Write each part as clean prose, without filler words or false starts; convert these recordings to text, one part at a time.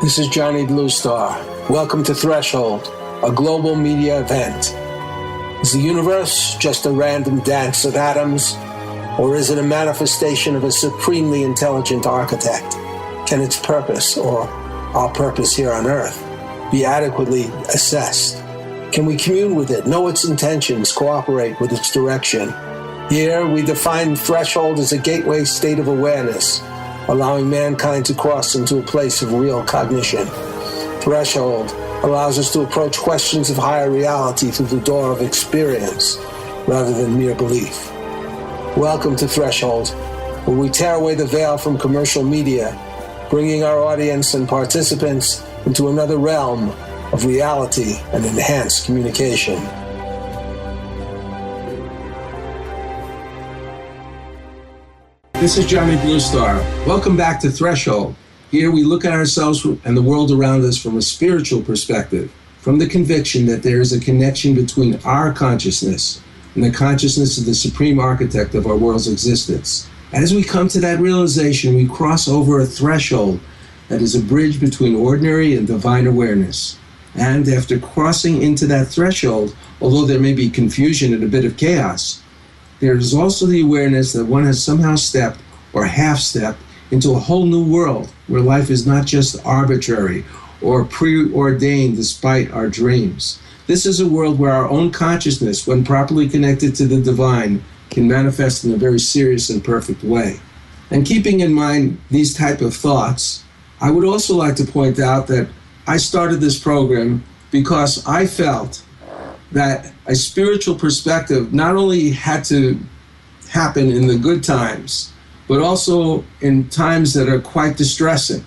This is Johnny Bluestar. Welcome to Threshold, a global media event. Is the universe just a random dance of atoms, or is it a manifestation of a supremely intelligent architect? Can its purpose, or our purpose here on Earth, be adequately assessed? Can we commune with it, know its intentions, cooperate with its direction? Here, we define threshold as a gateway state of awareness, allowing mankind to cross into a place of real cognition. Threshold allows us to approach questions of higher reality through the door of experience, rather than mere belief. Welcome to Threshold, where we tear away the veil from commercial media, bringing our audience and participants into another realm of reality and enhanced communication. This is Johnny Bluestar. Welcome back to Threshold. Here we look at ourselves and the world around us from a spiritual perspective, from the conviction that there is a connection between our consciousness and the consciousness of the supreme architect of our world's existence. As we come to that realization, we cross over a threshold that is a bridge between ordinary and divine awareness. And after crossing into that threshold, although there may be confusion and a bit of chaos, there is also the awareness that one has somehow stepped or half-stepped into a whole new world where life is not just arbitrary or preordained despite our dreams. This is a world where our own consciousness, when properly connected to the divine, can manifest in a very serious and perfect way. And keeping in mind these type of thoughts, I would also like to point out that I started this program because I felt that a spiritual perspective not only had to happen in the good times, but also in times that are quite distressing.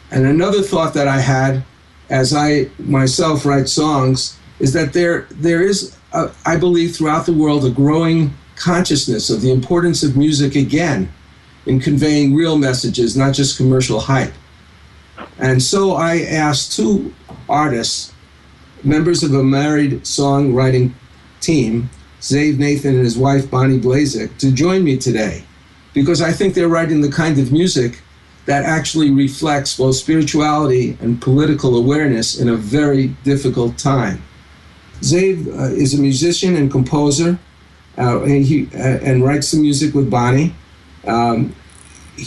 And another thought that I had as I myself write songs is that there is, I believe, throughout the world, a growing consciousness of the importance of music again in conveying real messages, not just commercial hype. And so I asked two artists, members of a married songwriting team, Zave Nathan and his wife Bonnie Blazek, to join me today, because I think they're writing the kind of music that actually reflects both spirituality and political awareness in a very difficult time. Zave is a musician and composer, and writes the music with Bonnie,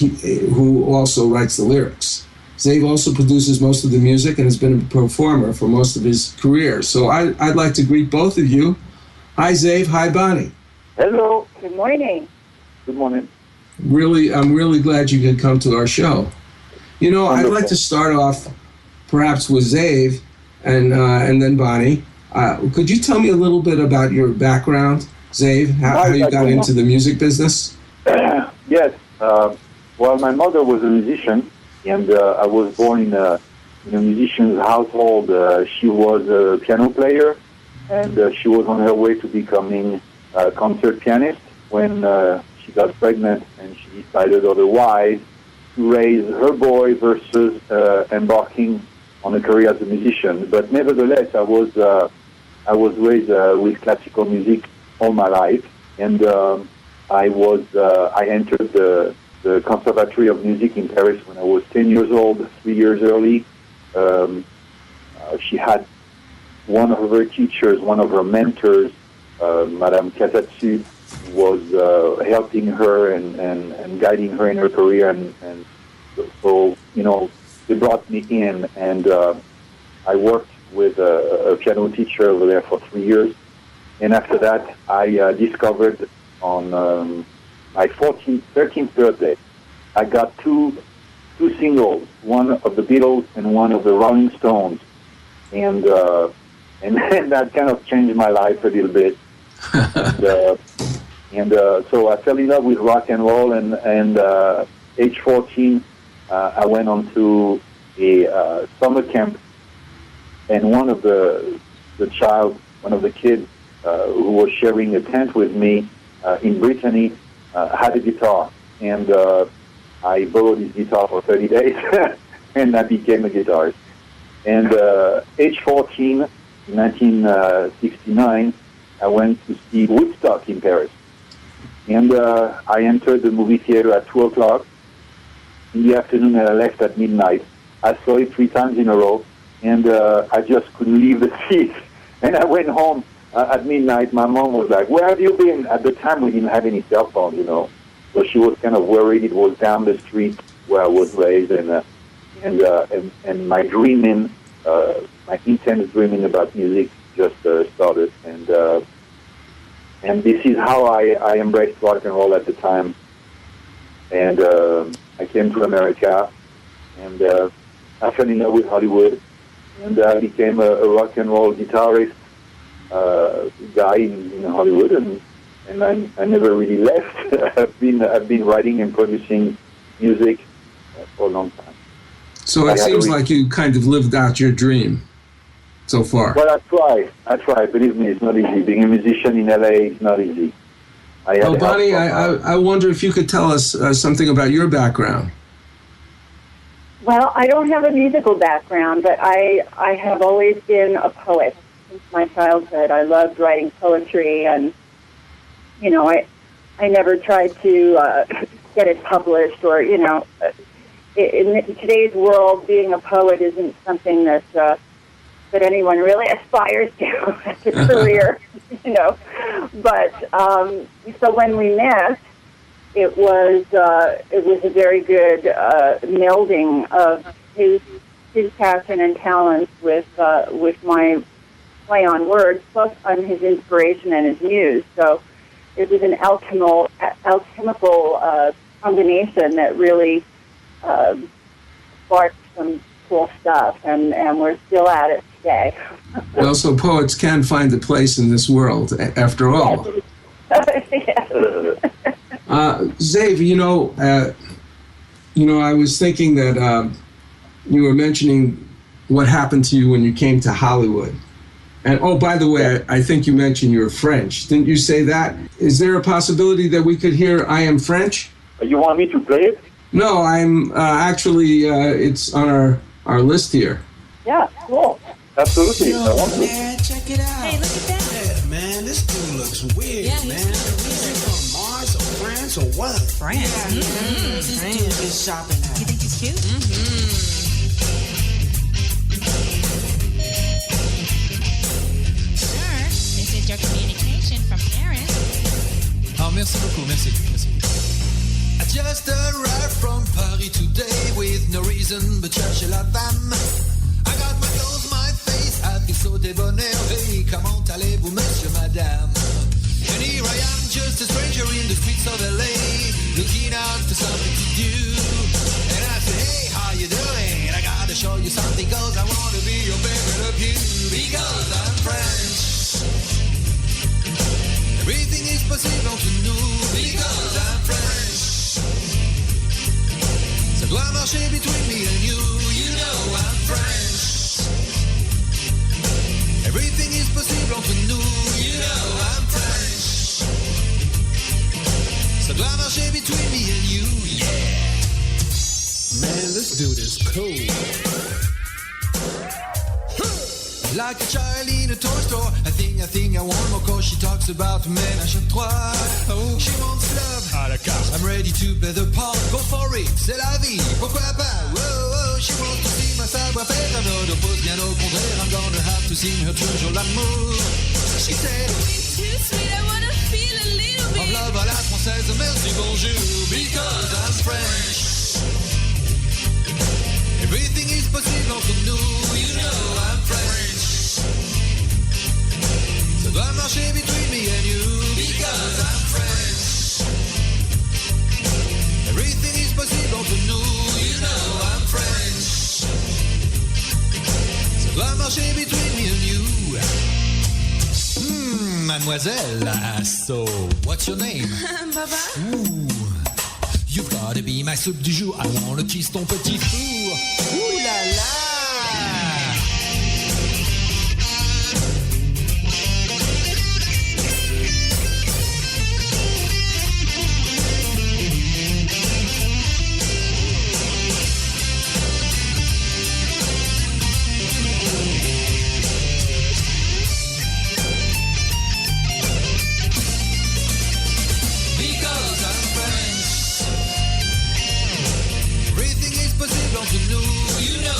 who also writes the lyrics. Zave also produces most of the music and has been a performer for most of his career. So I'd like to greet both of you. Hi, Zave. Hi, Bonnie. Hello. Good morning. Good morning. I'm really glad you could come to our show. You know, wonderful. I'd like to start off perhaps with Zave and then Bonnie. Could you tell me a little bit about your background, Zave, how you got into the music business? Yes. Well, my mother was a musician, and I was born in a musician's household. She was a piano player, and she was on her way to becoming a concert pianist when she got pregnant, and she decided otherwise to raise her boy versus embarking on a career as a musician. But nevertheless, I was raised with classical music all my life, and I entered the Conservatory of Music in Paris when I was 10 years old, 3 years early. She had one of her teachers, one of her mentors, Madame Casatsu, was helping her and guiding her in her career. And so, they brought me in, and I worked with a piano teacher over there for 3 years. And after that, I discovered on my 13th birthday, I got two singles, one of the Beatles and one of the Rolling Stones, and that kind of changed my life a little bit. So I fell in love with rock and roll, and age 14, I went on to a summer camp, and one of the kids who was sharing a tent with me in Brittany had a guitar, and I borrowed his guitar for 30 days, and I became a guitarist. And age 14, in 1969, I went to see Woodstock in Paris. And I entered the movie theater at 2 o'clock in the afternoon, and I left at midnight. I saw it 3 times in a row, and I just couldn't leave the seat. And I went home at midnight. My mom was like, "Where have you been?" At the time, we didn't have any cell phone, so she was kind of worried. It was down the street where I was raised, and my dreaming, my intense dreaming about music just started, and this is how I embraced rock and roll at the time. And I came to America, and I fell in love with Hollywood, and I became a rock and roll guitarist guy in Hollywood, and I never really left. I've been writing and producing music for a long time. So it seems like you kind of lived out your dream so far. Well, I try. Believe me, it's not easy. Being a musician in LA, it's not easy. Bonnie, I wonder if you could tell us something about your background. Well, I don't have a musical background, but I have always been a poet since my childhood. I loved writing poetry, and I never tried to get it published, or in today's world, being a poet isn't something that anyone really aspires to as a career, But so when we met, it was a very good melding of his passion and talents with my play on words, plus on his inspiration and his muse. So it was an alchemical combination that really sparked some cool stuff, and we're still at it today. Well, so poets can find a place in this world, after all. Yes. Zave, I was thinking that you were mentioning what happened to you when you came to Hollywood. And, oh, by the way, I think you mentioned you're French. Didn't you say that? Is there a possibility that we could hear I Am French? You want me to play it? No, I'm actually, it's on our list here. Yeah, cool. Absolutely. Yo, man, check it out. Hey, look at that. Yeah, man, this dude looks weird, Yeah, he's man. kinda Is he from Mars or France or what? France. Yeah, this dude is shopping at. You think he's cute? Sir, this is your communication from Paris. Ah, merci beaucoup, merci. I just arrived from Paris today with no reason but chercher la femme. I got my clothes, my face, happy so debonair. Hey, comment allez-vous, monsieur, madame? And here I am, just a stranger in the streets of LA, looking out for something to do. And I say, hey, how you doing? I gotta show you something, cause I wanna be your favorite of you. Because I'm French. Everything is possible to know. Because I'm French. Ça doit marcher between me and you. You know I'm French. Everything is possible entre nous. You know I'm French. Ça doit marcher between me and you. Yeah. Man, this dude is cool. Like a child in a toy store, I think I want more, cause she talks about ménage à trois. Oh, she wants love, Ah, la carte. I'm ready to play the part. Go for it, c'est la vie, pourquoi pas? Whoa, whoa, she wants to see my savoir-faire. Un autre pose bien au contraire, I'm gonna have to sing her toujours l'amour. She said, Too sweet, I wanna feel a little en love à la française, merci, bonjour. Because I'm French. Everything is possible entre nous. You know I'm French. Ça doit marcher between me and you. Because I'm French. Everything is possible entre nous. You know I'm French. Ça doit marcher between me and you. Mademoiselle, so what's your name? Baba. Ooh, you've gotta be my soup du jour. I wanna kiss ton petit four. Ouh là là! Because I'm French. Everything is possible to know. You know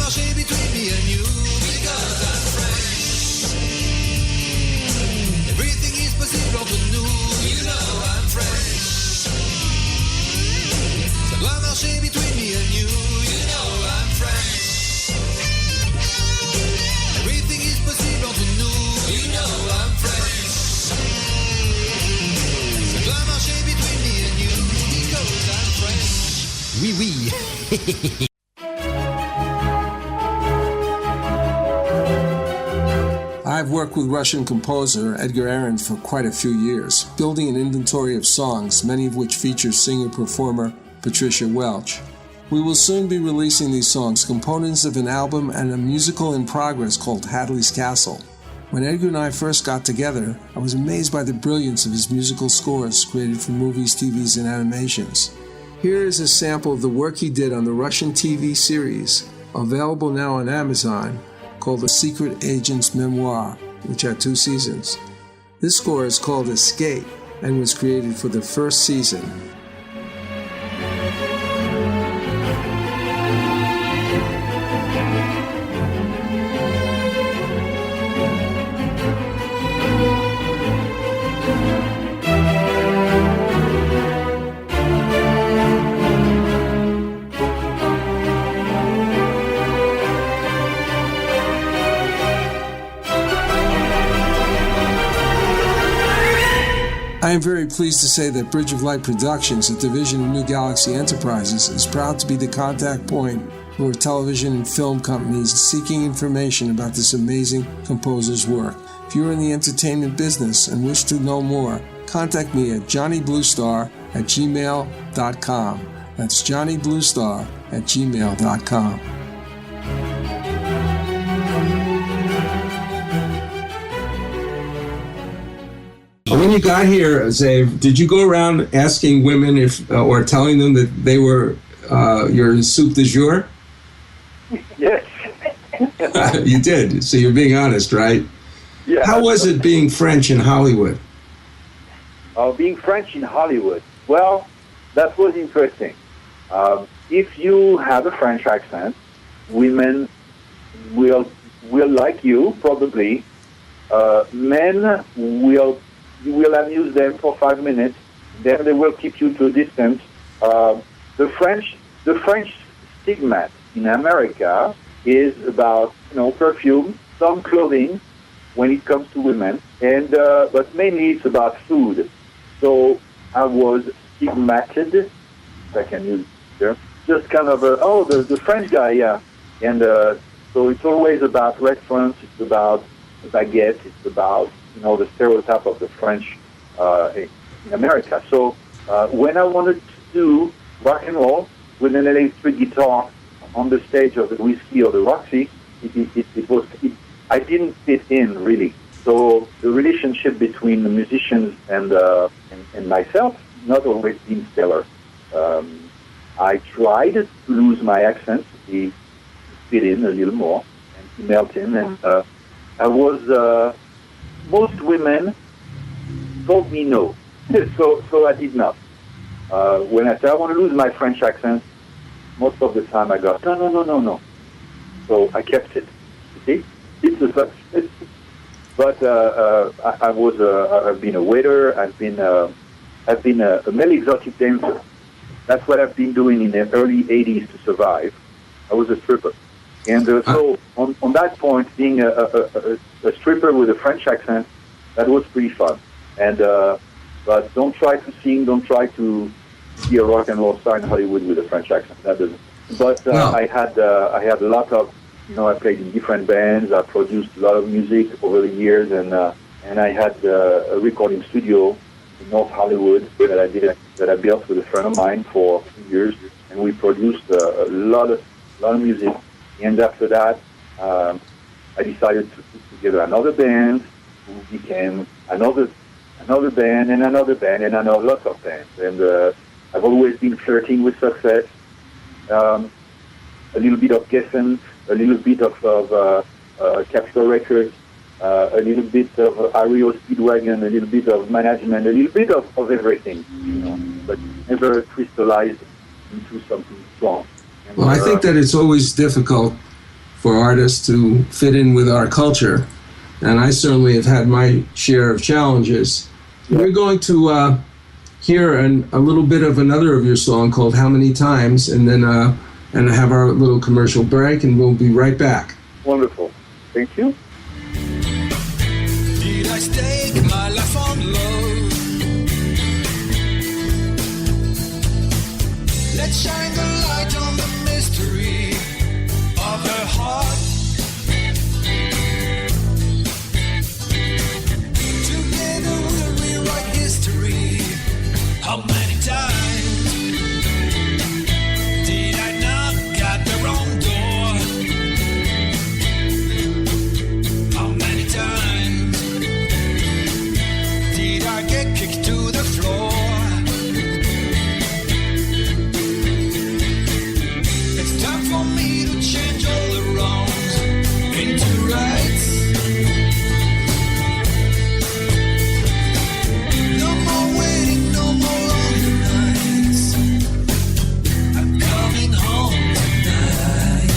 marcher between me and you because I'm French. Everything is possible entre nous. You know I'm French. Ça doit marcher between me and you. You know I'm French. Everything is possible entre nous. You know I'm French. Ça doit marcher between me and you because I'm French. Oui, oui. I've worked with Russian composer Edgar Aron for quite a few years, building an inventory of songs, many of which feature singer-performer Patricia Welch. We will soon be releasing these songs, components of an album and a musical in progress called Hadley's Castle. When Edgar and I first got together, I was amazed by the brilliance of his musical scores created for movies, TVs, and animations. Here is a sample of the work he did on the Russian TV series, available now on Amazon, called The Secret Agent's Memoir, which had 2 seasons. This score is called Escape and was created for the first season. I am very pleased to say that Bridge of Light Productions, a division of New Galaxy Enterprises, is proud to be the contact point for television and film companies seeking information about this amazing composer's work. If you're in the entertainment business and wish to know more, contact me at johnnybluestar@gmail.com. That's johnnybluestar@gmail.com. When you got here, Zave, did you go around asking women if, or telling them that they were your soup du jour? Yes. You did. So you're being honest, right? Yeah. How was it being French in Hollywood? Being French in Hollywood. Well, that was interesting. If you have a French accent, women will like you, probably. Men will amuse them for 5 minutes, then they will keep you to a distance. The French stigma in America is about perfume, some clothing when it comes to women, and but mainly it's about food. So I was stigmatized, if I can use it here, just kind of the French guy, yeah, and so it's always about restaurants, it's about baguette, it's about the stereotype of the French in America. So when I wanted to do rock and roll with an electric guitar on the stage of the Whiskey or the Roxy, I didn't fit in really. So the relationship between the musicians and myself not always been stellar. I tried to lose my accent to fit in a little more and to melt in, and I was. Most women told me no, so I did not. When I said I want to lose my French accent, most of the time I got no. So I kept it. You see, it's a success. But I've been a waiter. I've been a male exotic dancer. That's what I've been doing in the early '80s to survive. I was a stripper. And so on that point, being a stripper with a French accent, that was pretty fun. And but don't try to sing, don't try to be a rock and roll star in Hollywood with a French accent. That doesn't. But No. I had a lot of, I played in different bands. I produced a lot of music over the years, and I had a recording studio in North Hollywood that I built with a friend of mine for 2 years, and we produced a lot of music. And after that, I decided to put together another band, who became another band and another band and lots of bands. And I've always been flirting with success. A little bit of Geffen, a little bit of Capitol Records, a little bit of Ario Speedwagon, a little bit of management, a little bit of everything, but never crystallized into something strong. Well, I think that it's always difficult for artists to fit in with our culture. And I certainly have had my share of challenges. We're going to hear a little bit of another of your song called How Many Times, and then and have our little commercial break, and we'll be right back. Wonderful. Thank you. Did I stake my life on love? Let's shine the light on the mystery of her heart. Together we'll rewrite history. How many times did I knock at the wrong door? How many times did I get kicked to the floor? It's time for me to change all the wrongs into rights. No more waiting, no more longer nights. I'm coming home tonight.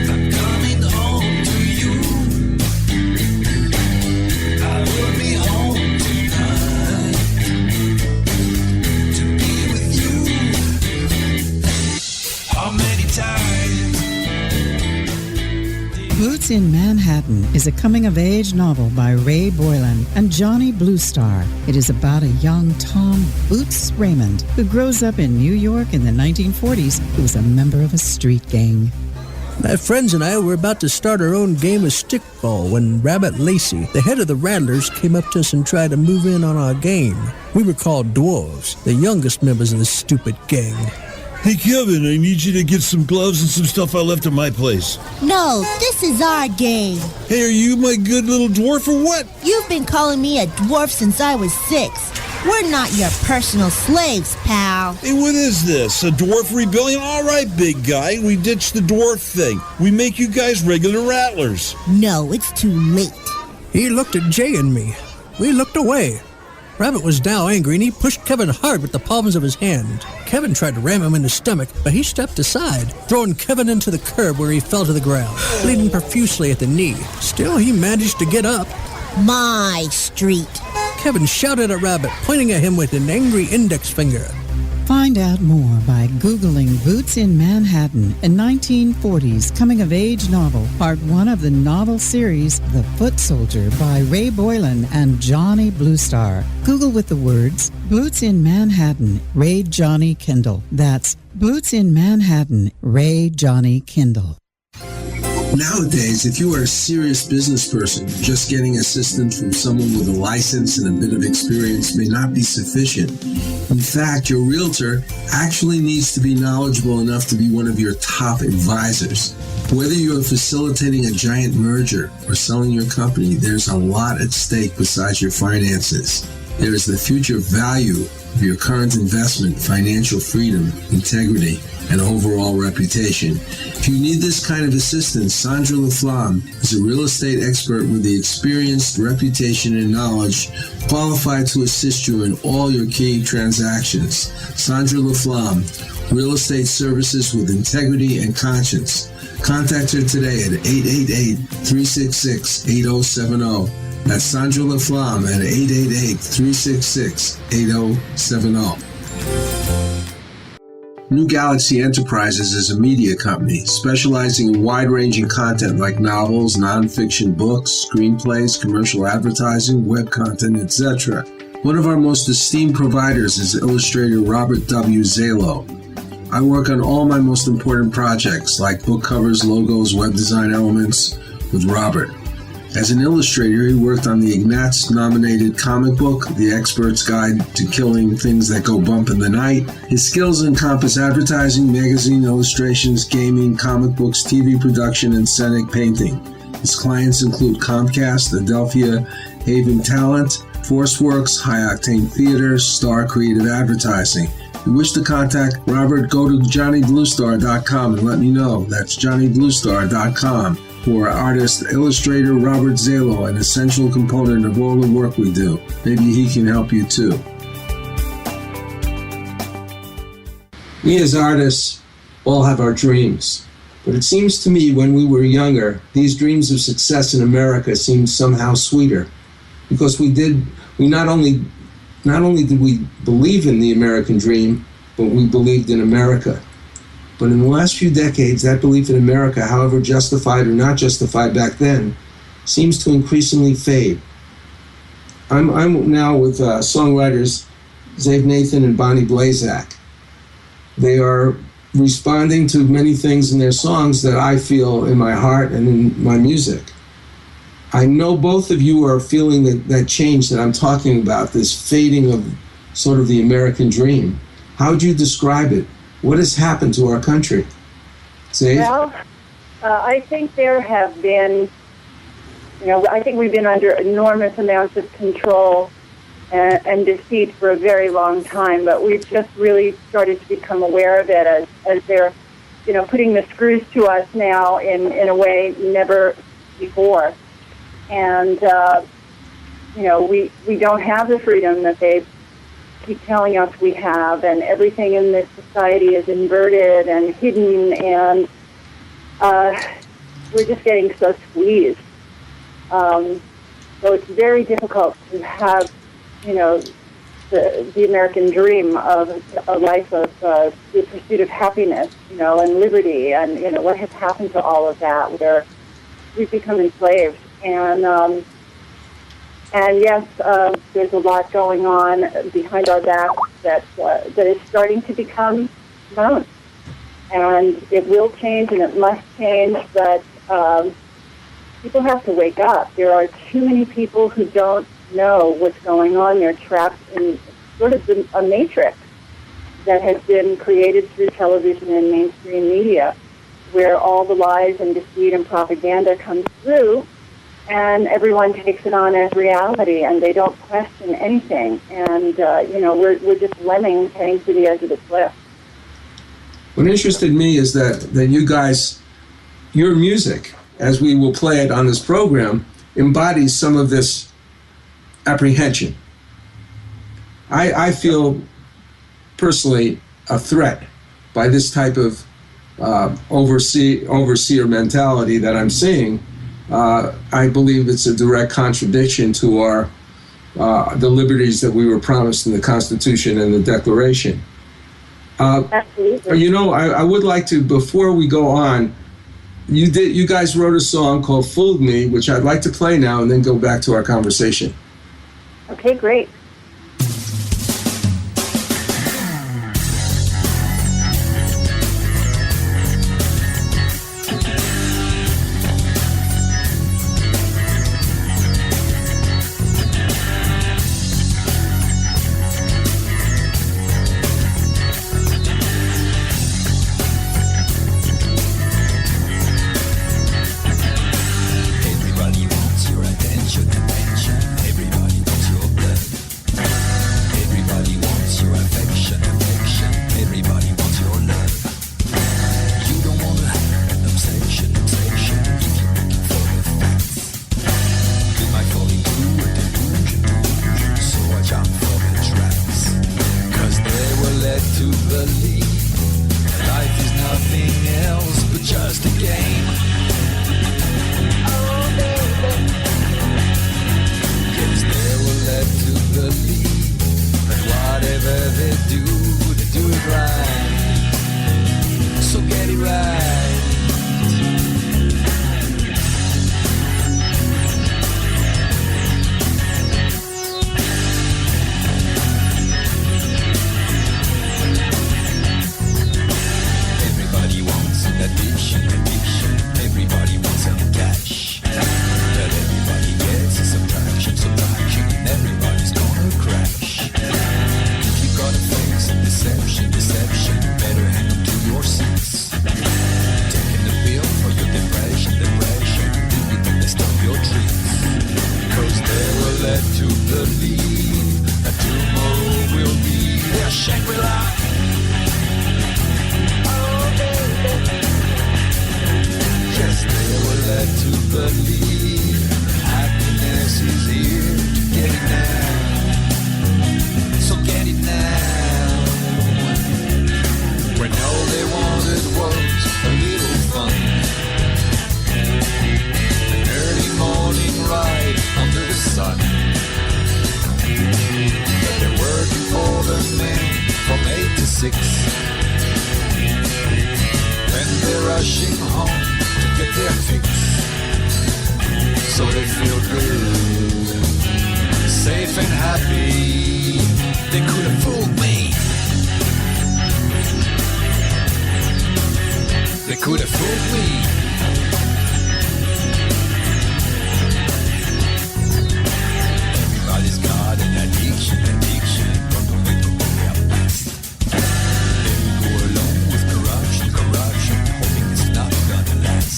I'm coming home to you. I will be home tonight to be with you. How many times? Boots in Manhattan is a coming-of-age novel by Ray Boylan and Johnny Bluestar. It is about a young Tom Boots Raymond who grows up in New York in the 1940s who was a member of a street gang. My friends and I were about to start our own game of stickball when Rabbit Lacey, the head of the Rattlers, came up to us and tried to move in on our game. We were called dwarves, the youngest members of the stupid gang. Hey, Kevin, I need you to get some gloves and some stuff I left at my place. No, this is our game. Hey, are you my good little dwarf or what? You've been calling me a dwarf since I was 6. We're not your personal slaves, pal. Hey, what is this? A dwarf rebellion? All right, big guy, we ditched the dwarf thing. We make you guys regular rattlers. No, it's too late. He looked at Jay and me. We looked away. Rabbit was now angry, and he pushed Kevin hard with the palms of his hand. Kevin tried to ram him in the stomach, but he stepped aside, throwing Kevin into the curb where he fell to the ground, bleeding profusely at the knee. Still, he managed to get up. My street. Kevin shouted at Rabbit, pointing at him with an angry index finger. Find out more by Googling Boots in Manhattan, a 1940s coming-of-age novel, part 1 of the novel series The Foot Soldier by Ray Boylan and Johnny Bluestar. Google with the words Boots in Manhattan, Ray Johnny Kindle. That's Boots in Manhattan, Ray Johnny Kindle. Nowadays, if you are a serious business person, just getting assistance from someone with a license and a bit of experience may not be sufficient. In fact, your realtor actually needs to be knowledgeable enough to be one of your top advisors. Whether you are facilitating a giant merger or selling your company, there's a lot at stake besides your finances. There is the future value of your current investment, financial freedom, integrity, and overall reputation. If you need this kind of assistance, Sandra LaFlamme is a real estate expert with the experience, reputation, and knowledge qualified to assist you in all your key transactions. Sandra LaFlamme, real estate services with integrity and conscience. Contact her today at 888-366-8070. That's Sandra LaFlamme at 888-366-8070. New Galaxy Enterprises is a media company specializing in wide-ranging content like novels, nonfiction books, screenplays, commercial advertising, web content, etc. One of our most esteemed providers is illustrator Robert W. Zalo. I work on all my most important projects like book covers, logos, web design elements with Robert. As an illustrator, he worked on the Ignatz-nominated comic book, The Expert's Guide to Killing Things That Go Bump in the Night. His skills encompass advertising, magazine illustrations, gaming, comic books, TV production, and scenic painting. His clients include Comcast, Adelphia, Haven Talent, ForceWorks, High Octane Theater, Star Creative Advertising. If you wish to contact Robert, go to JohnnyBlueStar.com and let me know. That's JohnnyBlueStar.com. For artist, illustrator Robert Zalo, an essential component of all the work we do. Maybe he can help you too. We as artists all have our dreams. But it seems to me when we were younger, these dreams of success in America seemed somehow sweeter, because we not only did we believe in the American dream, but we believed in America. But in the last few decades, that belief in America, however justified or not justified back then, seems to increasingly fade. I'm now with songwriters Zave Nathan and Bonnie Blazak. They are responding to many things in their songs that I feel in my heart and in my music. I know both of you are feeling that change that I'm talking about, this fading of sort of the American dream. How would you describe it? What has happened to our country? Zave? Well, I think there have been, I think we've been under enormous amounts of control and deceit for a very long time, but we've just really started to become aware of it as they're, putting the screws to us now in a way never before. And, we don't have the freedom that they keep telling us we have, and everything in this society is inverted and hidden, and we're just getting so squeezed. So it's very difficult to have, the American dream of a life of the pursuit of happiness, and liberty, and, what has happened to all of that, where we've become enslaved. And yes, there's a lot going on behind our backs that is starting to become known. And it will change, and it must change, but people have to wake up. There are too many people who don't know what's going on. They're trapped in sort of a matrix that has been created through television and mainstream media, where all the lies and deceit and propaganda comes through, and everyone takes it on as reality, and they don't question anything. And, we're just lemmings heading to the edge of the cliff. What interested me is that you guys, your music, as we will play it on this program, embodies some of this apprehension. I feel personally a threat by this type of overseer mentality that I'm seeing. I believe it's a direct contradiction to our the liberties that we were promised in the Constitution and the Declaration. Absolutely. I would like to, before we go on, you guys wrote a song called Fooled Me, which I'd like to play now and then go back to our conversation. Okay, great. 6. Then they're rushing home to get their fix. So they feel good, safe and happy. They could have fooled me. They could have fooled me. Everybody's got an addiction, from the way to go their past. Then we go along with corruption, hoping it's not gonna last.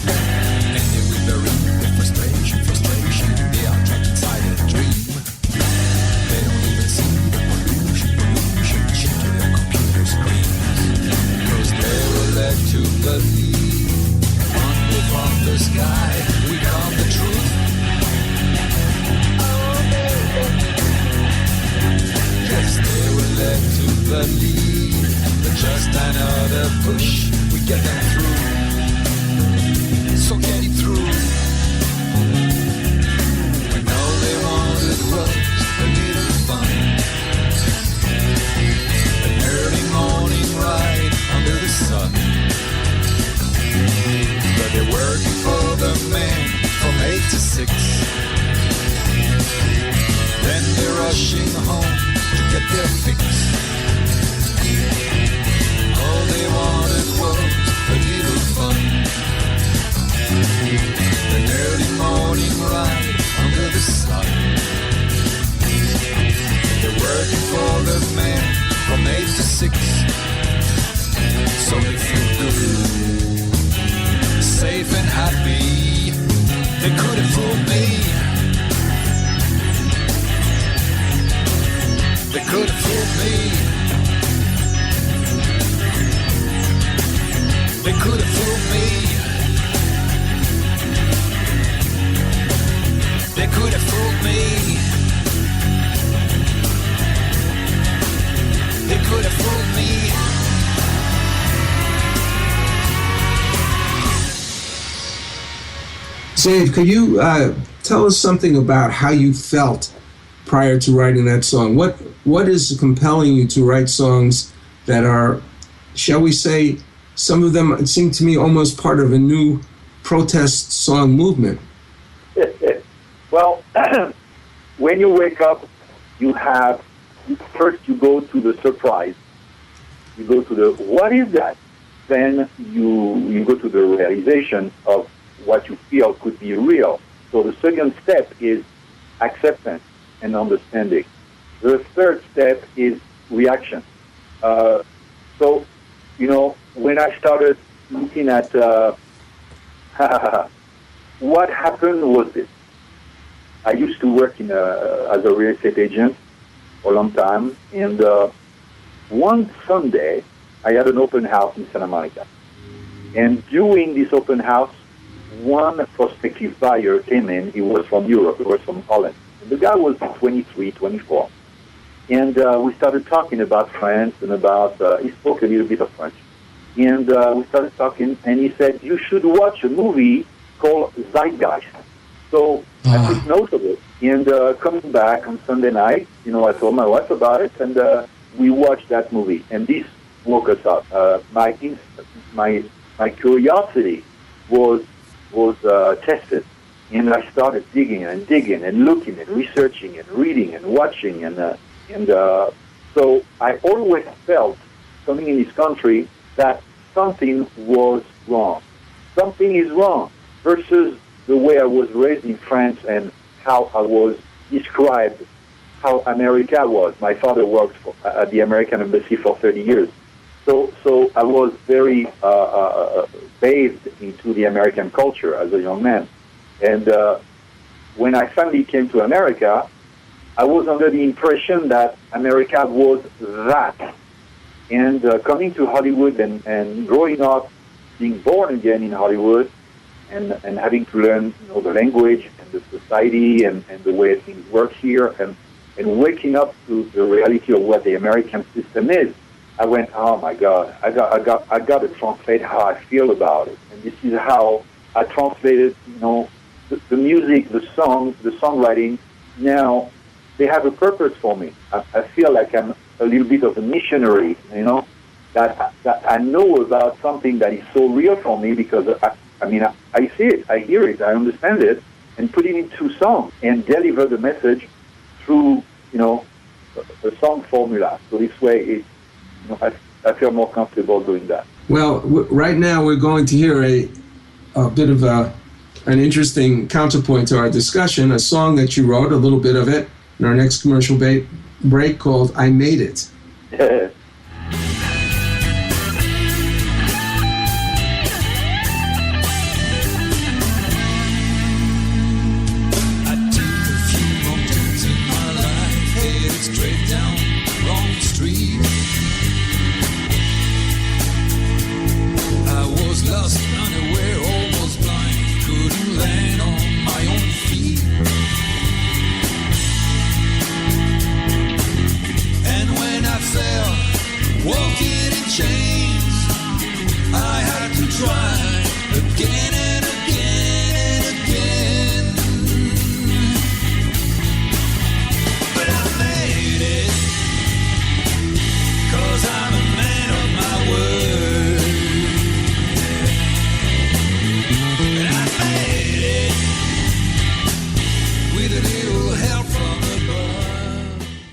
And they will bury the frustration. They are trapped inside a dream. They don't even see the pollution into their computer screens. Cause they were led to believe under from the sky we come the truth. Yes, they were led to believe that just another push we get them through. So get it through. When all they wanted was a little fun, an early morning ride under the sun. But they're working for the man from 8 to 6. Then they're rushing home to get their fix. All they wanted was a little fun, an early morning ride under the sun. They're working for the man from 8 to 6. So they feel good, safe and happy. They could have fooled me. They could have fooled me. They could have fooled me. They could have fooled me. They could have fooled me. Dave, could you tell us something about how you felt prior to writing that song? What is compelling you to write songs that are, shall we say, some of them, it seemed to me, almost part of a new protest song movement? Well, when you wake up, first you go to the surprise. You go to the, what is that? Then you go to the realization of what you feel could be real. So the second step is acceptance and understanding. The third step is reaction. So, when I started looking at what happened was this. I used to work as a real estate agent for a long time, and one Sunday I had an open house in Santa Monica. And during this open house, one prospective buyer came in. He was from Europe. He was from Holland. And the guy was 23, 24. And we started talking about France and about, he spoke a little bit of French. And we started talking, and he said, you should watch a movie called Zeitgeist. So I took note of it. And coming back on Sunday night, I told my wife about it, and we watched that movie. And this woke us up. My curiosity was tested, and I started digging and looking and researching and reading and watching, and so I always felt something in this country that something was wrong. Something is wrong versus the way I was raised in France and how I was described how America was. My father worked at the American Embassy for 30 years. So I was very bathed into the American culture as a young man. And when I finally came to America, I was under the impression that America was that. And coming to Hollywood and growing up, being born again in Hollywood, and having to learn the language and the society and the way things work here, and waking up to the reality of what the American system is, I went, oh my God, I got to translate how I feel about it. And this is how I translated, the music, the songs, the songwriting. Now they have a purpose for me. I feel like I'm a little bit of a missionary, you know, that I know about something that is so real for me because I see it, I hear it, I understand it, and put it into song and deliver the message through, you know, a song formula. So this way, I feel more comfortable doing that. Well, right now we're going to hear a bit of an interesting counterpoint to our discussion, a song that you wrote, a little bit of it, in our next commercial break called I Made It.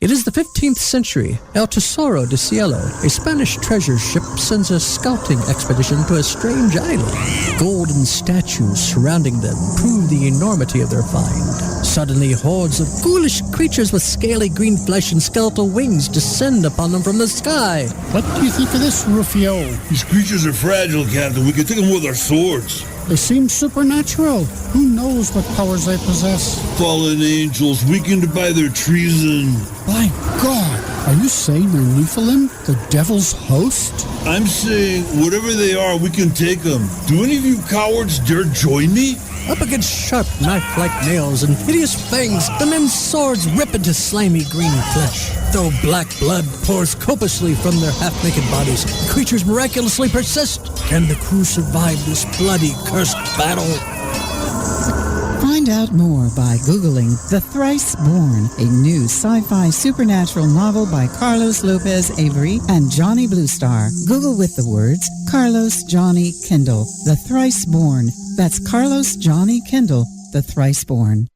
It is the 15th century. El Tesoro de Cielo, a Spanish treasure ship, sends a scouting expedition to a strange island. Golden statues surrounding them prove the enormity of their find. Suddenly, hordes of ghoulish creatures with scaly green flesh and skeletal wings descend upon them from the sky. What do you think of this, Rufio? These creatures are fragile, Captain. We can take them with our swords. They seem supernatural. Who knows what powers they possess? Fallen angels, weakened by their treason. My God, are you saying they're Nephilim, the devil's host? I'm saying, whatever they are, we can take them. Do any of you cowards dare join me? Up against sharp knife-like nails and hideous fangs, the men's swords rip into slimy green flesh. Though black blood pours copiously from their half-naked bodies, the creatures miraculously persist. Can the crew survive this bloody, cursed battle? Find out more by Googling The Thrice Born, a new sci-fi supernatural novel by Carlos Lopez Avery and Johnny Bluestar. Google with the words Carlos Johnny Kendall, The Thrice Born. That's Carlos Johnny Kendall, The Thrice Born.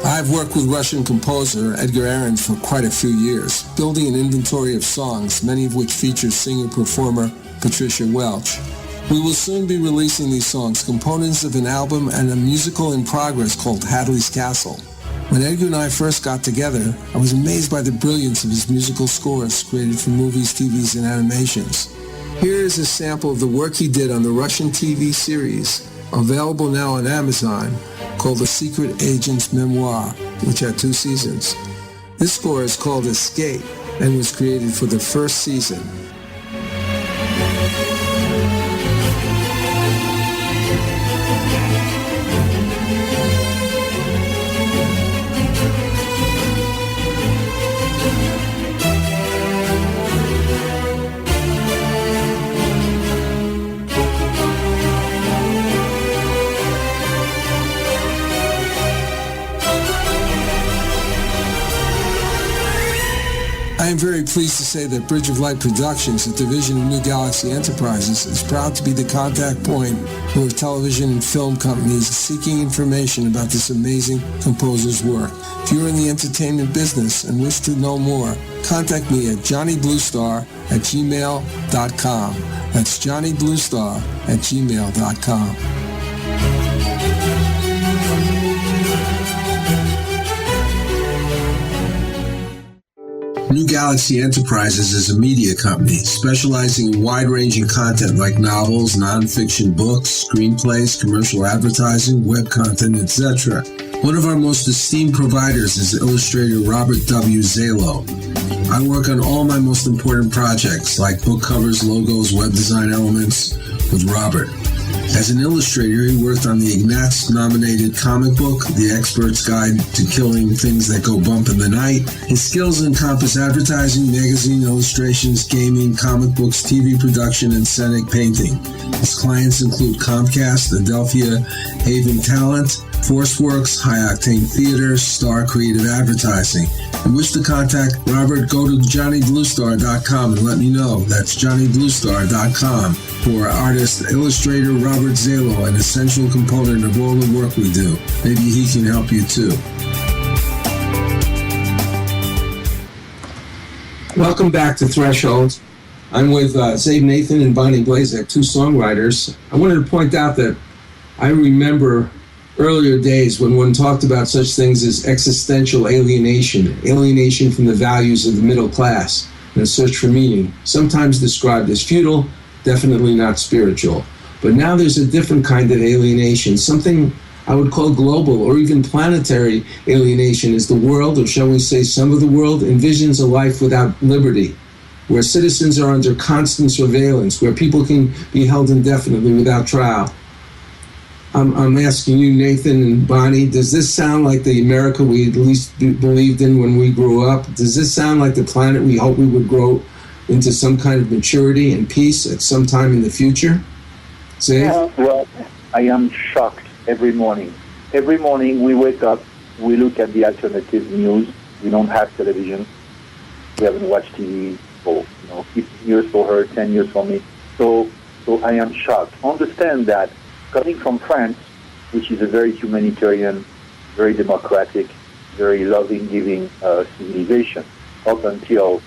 I've worked with Russian composer Edgar Aron for quite a few years, building an inventory of songs, many of which feature singer-performer Patricia Welch. We will soon be releasing these songs, components of an album and a musical in progress called Hadley's Castle. When Edgar and I first got together, I was amazed by the brilliance of his musical scores created for movies, TVs, and animations. Here is a sample of the work he did on the Russian TV series, available now on Amazon, called The Secret Agent's Memoir, which had 2 seasons. This score is called Escape and was created for the first season. I am very pleased to say that Bridge of Light Productions, a division of New Galaxy Enterprises, is proud to be the contact point for television and film companies seeking information about this amazing composer's work. If you're in the entertainment business and wish to know more, contact me at johnnybluestar@gmail.com. That's johnnybluestar@gmail.com. New Galaxy Enterprises is a media company specializing in wide-ranging content like novels, nonfiction books, screenplays, commercial advertising, web content, etc. One of our most esteemed providers is illustrator Robert W. Zalo. I work on all my most important projects like book covers, logos, web design elements with Robert. As an illustrator, he worked on the Ignatz-nominated comic book, The Expert's Guide to Killing Things That Go Bump in the Night. His skills encompass advertising, magazine illustrations, gaming, comic books, TV production, and scenic painting. His clients include Comcast, Adelphia, Haven Talent, ForceWorks, High Octane Theater, Star Creative Advertising. If you wish to contact Robert, go to JohnnyBlueStar.com and let me know. That's JohnnyBlueStar.com. For artist, illustrator Robert Zalo, an essential component of all the work we do. Maybe he can help you too. Welcome back to Threshold. I'm with Zabe Nathan and Bonnie Blazek, two songwriters. I wanted to point out that I remember earlier days when one talked about such things as existential alienation from the values of the middle class and a search for meaning, sometimes described as futile, definitely not spiritual. But now there's a different kind of alienation, something I would call global or even planetary alienation, as the world, or shall we say some of the world, envisions a life without liberty, where citizens are under constant surveillance, where people can be held indefinitely without trial. I'm asking you, Nathan and Bonnie, does this sound like the America we at least believed in when we grew up? Does this sound like the planet we hope we would grow into some kind of maturity and peace at some time in the future? Well, I am shocked every morning. Every morning we wake up, we look at the alternative news. We don't have television. We haven't watched TV for 15 years for her, 10 years for me. So I am shocked. Understand that coming from France, which is a very humanitarian, very democratic, very loving, giving civilization, up until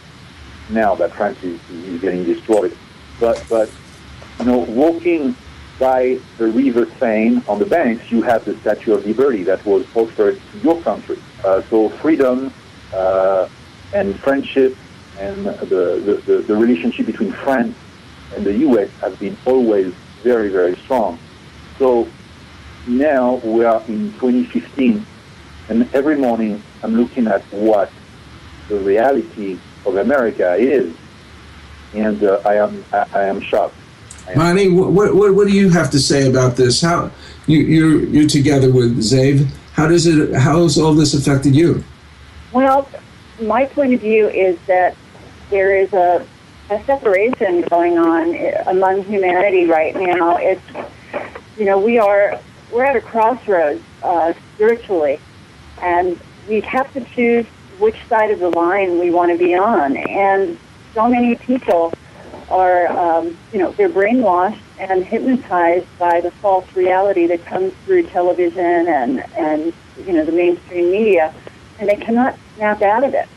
now that France is getting destroyed. But walking by the River Seine on the banks, you have the Statue of Liberty that was offered to your country. So freedom and friendship and the relationship between France and the U.S. have been always very, very strong. So now we are in 2015, and every morning I'm looking at what the reality of America is, and I am shocked. Bonnie, what do you have to say about this? How you're together with Zabe? How has all this affected you? Well, my point of view is that there is a separation going on among humanity right now. It's we're at a crossroads spiritually, and we have to choose which side of the line we want to be on. And so many people are, they're brainwashed and hypnotized by the false reality that comes through television and the mainstream media, and they cannot snap out of it.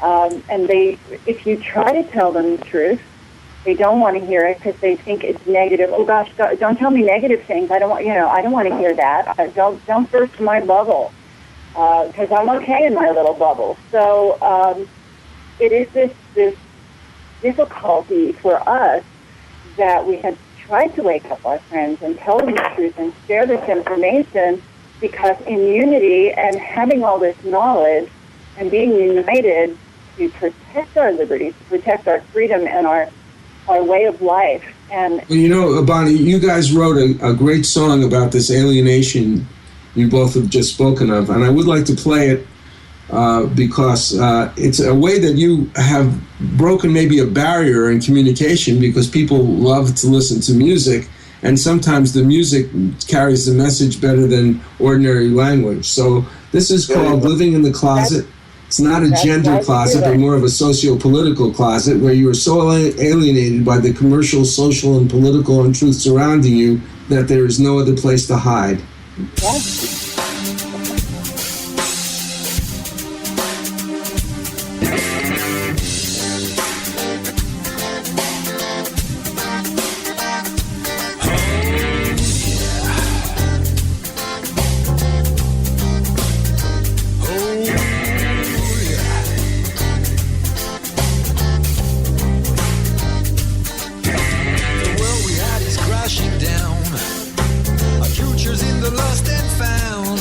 And if you try to tell them the truth, they don't want to hear it because they think it's negative. Oh gosh, don't tell me negative things. I don't want to hear that. Don't burst my bubble because I'm okay in my little bubble. So it is this difficulty for us that we have tried to wake up our friends and tell them the truth and share this information, because in unity and having all this knowledge and being united to protect our liberties, to protect our freedom and our way of life. And Bonnie, you guys wrote a great song about this alienation you both have just spoken of, and I would like to play it because it's a way that you have broken maybe a barrier in communication, because people love to listen to music, and sometimes the music carries the message better than ordinary language. So this is called Living in the Closet. It's not a gender closet, but more of a socio-political closet, where you are so alienated by the commercial, social, and political untruth surrounding you that there is no other place to hide. Yes. Our future's in the lost and found.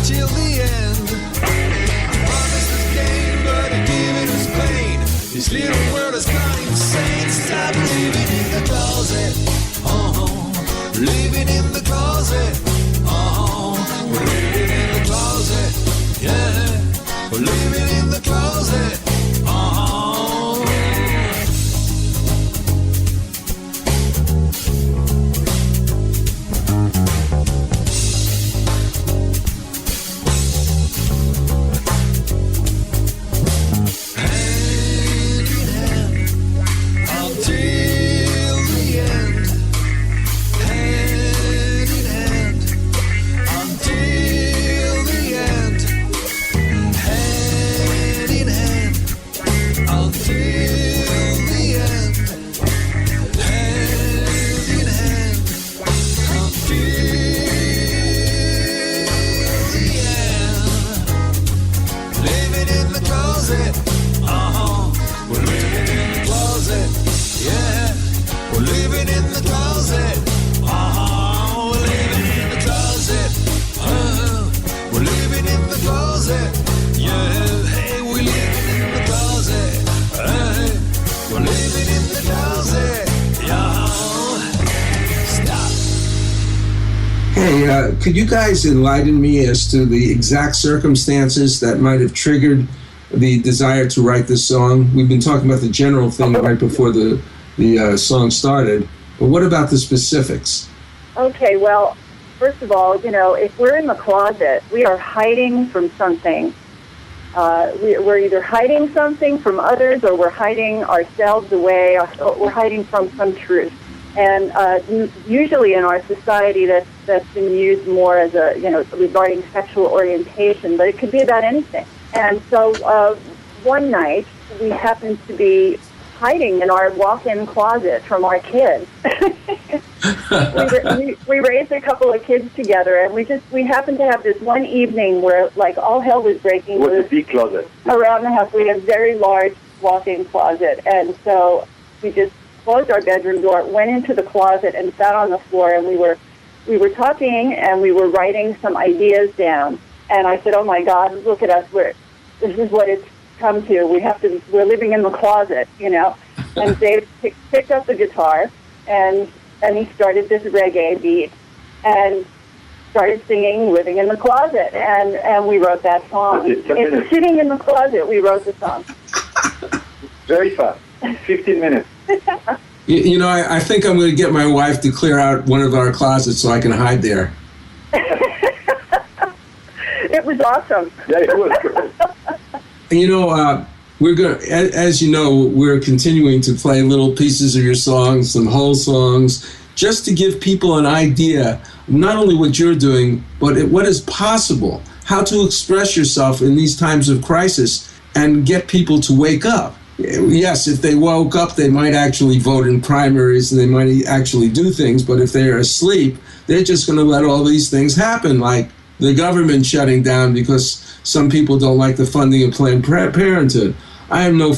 till the end. Promise is gain, but the giving is pain. This little world has gone insane. Stop living in the closet. Living in the closet. We're living in the closet. Yeah. We're living in the closet. Could you guys enlighten me as to the exact circumstances that might have triggered the desire to write this song? We've been talking about the general thing right before the song started, but what about the specifics? Okay, well, first of all, if we're in the closet, we are hiding from something. We're either hiding something from others, or we're hiding ourselves away, or we're hiding from some truth. And usually in our society, that's been used more as regarding sexual orientation, but it could be about anything. And so one night, we happened to be hiding in our walk-in closet from our kids. we raised a couple of kids together, and we happened to have this one evening where, like, all hell was breaking loose. It was a big closet. Around the house. We had a very large walk-in closet, and so we just closed our bedroom door, went into the closet, and sat on the floor, and we were talking, and we were writing some ideas down. And I said, "Oh my God, look at us! This is what it's come to. We're living in the closet, And Dave picked up the guitar, and he started this reggae beat, and started singing "Living in the Closet," and we wrote that song. It's sitting in the closet. We wrote the song. Very fast. 15 minutes. I think I'm going to get my wife to clear out one of our closets so I can hide there. It was awesome. Yeah, it was great. We're going to, as you know, we're continuing to play little pieces of your songs, some whole songs, just to give people an idea of not only what you're doing, but what is possible, how to express yourself in these times of crisis and get people to wake up. Yes, if they woke up, they might actually vote in primaries and they might actually do things, but if they're asleep, they're just going to let all these things happen, like the government shutting down because some people don't like the funding of Planned Parenthood. I am not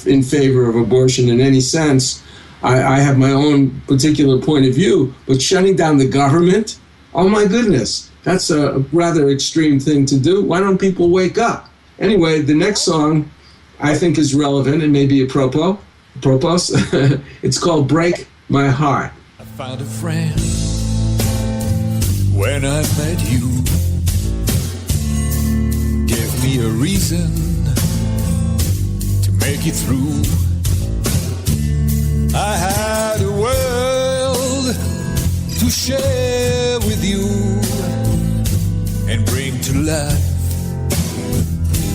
in favor of abortion in any sense. I have my own particular point of view, but shutting down the government, oh my goodness, that's a rather extreme thing to do. Why don't people wake up? Anyway, the next song I think is relevant and maybe apropos. It's called "Break My Heart." I found a friend when I met you. Gave me a reason to make it through. I had a world to share with you and bring to life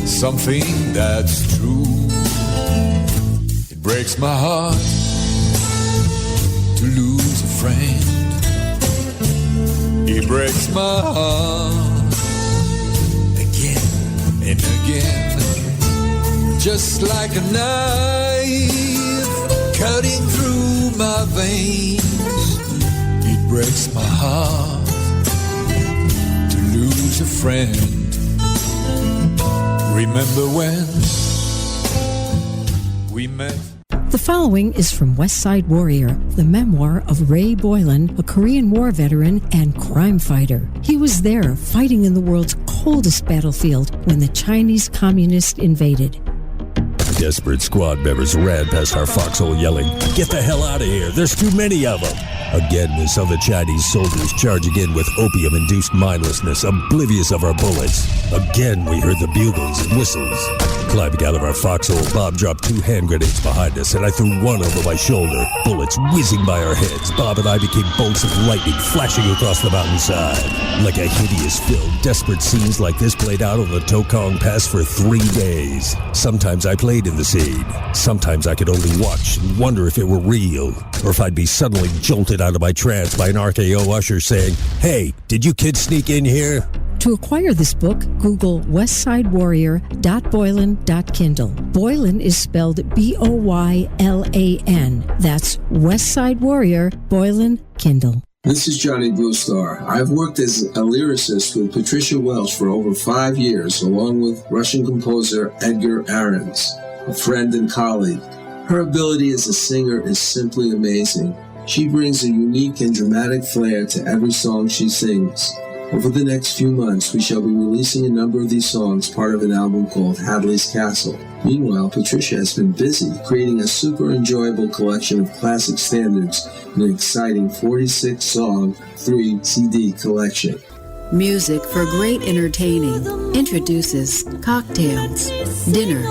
something that's true. It breaks my heart to lose a friend. It breaks my heart again and again, just like a knife cutting through my veins. It breaks my heart to lose a friend. Remember when we met? The following is from West Side Warrior, the memoir of Ray Boylan, a Korean War veteran and crime fighter. He was there fighting in the world's coldest battlefield when the Chinese communists invaded. Desperate squad members ran past our foxhole yelling, "Get the hell out of here, there's too many of them." Again, we saw the Chinese soldiers charging in with opium-induced mindlessness, oblivious of our bullets. Again, we heard the bugles and whistles. Climbing out of our foxhole, Bob dropped 2 hand grenades behind us, and I threw one over my shoulder. Bullets whizzing by our heads, Bob and I became bolts of lightning flashing across the mountainside. Like a hideous film, desperate scenes like this played out on the Tokong Pass for 3 days. Sometimes I played in the scene. Sometimes I could only watch and wonder if it were real, or if I'd be suddenly jolted out of my trance by an RKO usher saying, "Hey, did you kids sneak in here?" To acquire this book, Google westsidewarrior.boylan.kindle. Boylan is spelled Boylan. That's Westside Warrior, Boylan, Kindle. This is Johnny Bluestar. I've worked as a lyricist with Patricia Welch for over 5 years, along with Russian composer Edgar Ahrens, a friend and colleague. Her ability as a singer is simply amazing. She brings a unique and dramatic flair to every song she sings. Over the next few months, we shall be releasing a number of these songs, part of an album called Hadley's Castle. Meanwhile, Patricia has been busy creating a super enjoyable collection of classic standards in an exciting 46-song 3-CD collection. Music for great entertaining introduces Cocktails, Dinner,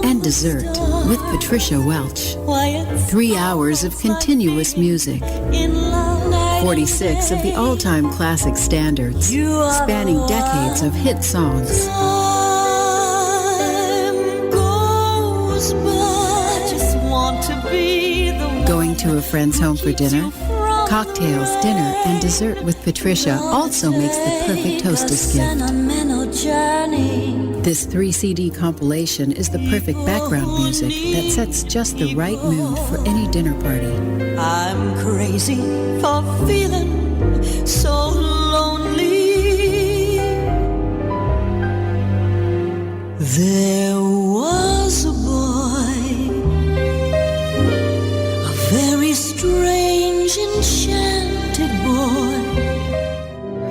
and Dessert with Patricia Welch. 3 hours of continuous music. 46 of the all-time classic standards, spanning decades of hit songs. Going to a friend's home for dinner? Cocktails, Dinner, and Dessert with Patricia also makes the perfect hostess gift. This 3-CD compilation is the perfect background music that sets just the right mood for any dinner party. I'm crazy for feeling so lonely. There was a boy, a very strange, enchanted boy.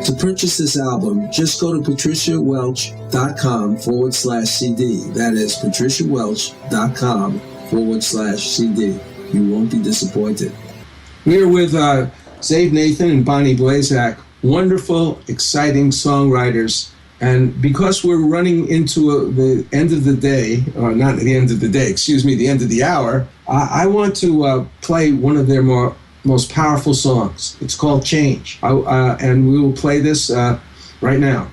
To purchase this album, just go to patriciawelch.com/CD. That is patriciawelch.com/CD. You won't be disappointed. We are with Zave Nathan and Bonnie Blazak, wonderful, exciting songwriters. And because we're running into the end of the day, or not the end of the day, excuse me, the end of the hour, I want to play one of their most powerful songs. It's called Change. And we will play this right now.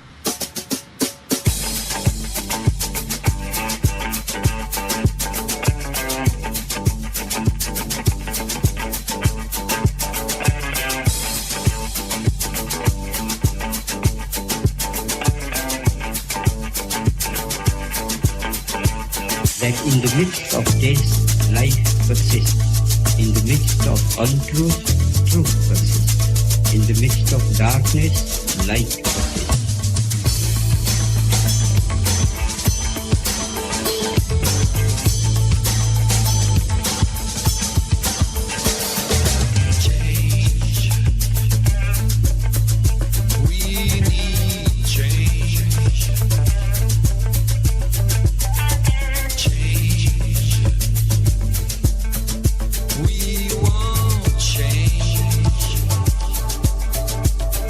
That in the midst of death, life persists. In the midst of untruth, truth persists. In the midst of darkness, light persists.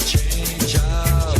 Change our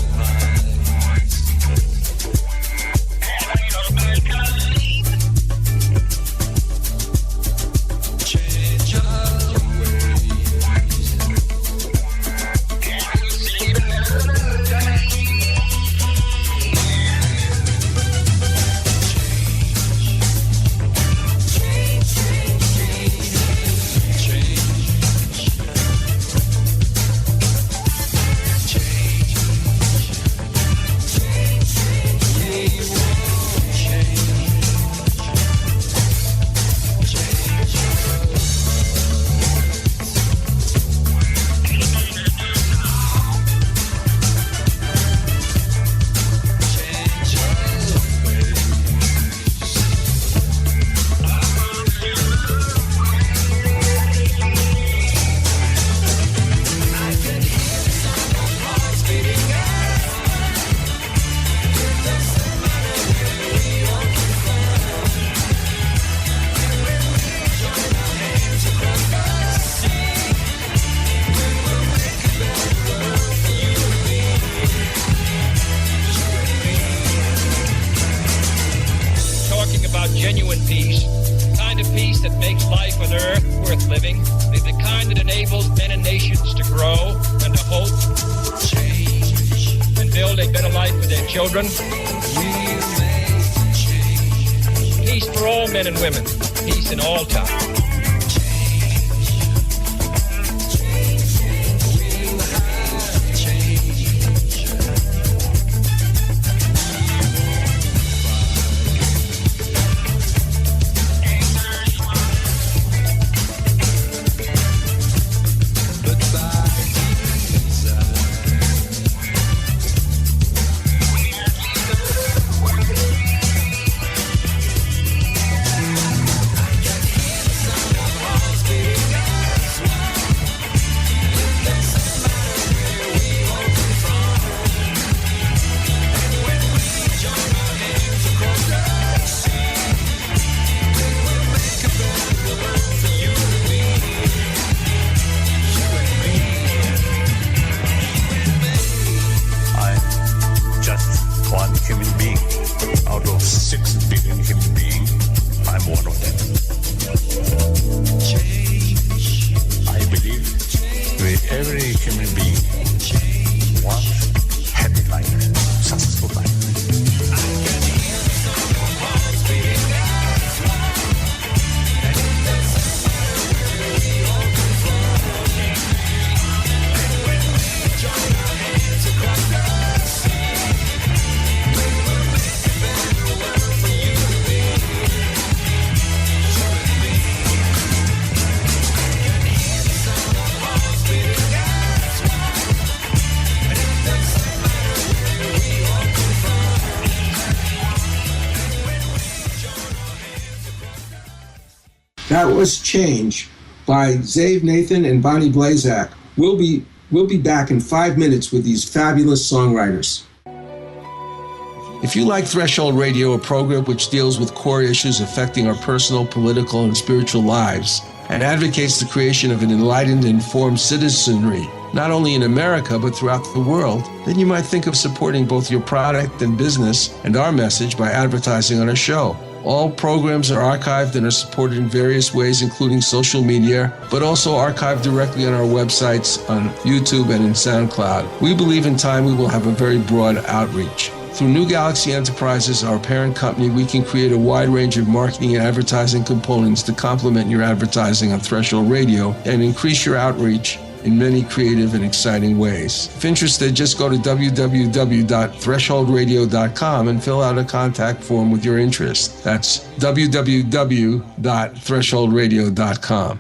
living, the kind that enables men and nations to grow and to hope, change, and build a better life for their children. Peace for all men and women, peace in all time. That was Change by Zave Nathan and Bonnie Blazak. We'll be back in 5 minutes with these fabulous songwriters. If you like Threshold Radio, a program which deals with core issues affecting our personal, political, and spiritual lives, and advocates the creation of an enlightened, informed citizenry, not only in America, but throughout the world, then you might think of supporting both your product and business and our message by advertising on our show. All programs are archived and are supported in various ways, including social media, but also archived directly on our websites, on YouTube, and in SoundCloud. We believe in time we will have a very broad outreach. Through New Galaxy Enterprises, our parent company, we can create a wide range of marketing and advertising components to complement your advertising on Threshold Radio and increase your outreach in many creative and exciting ways. If interested, just go to www.thresholdradio.com and fill out a contact form with your interest. That's www.thresholdradio.com.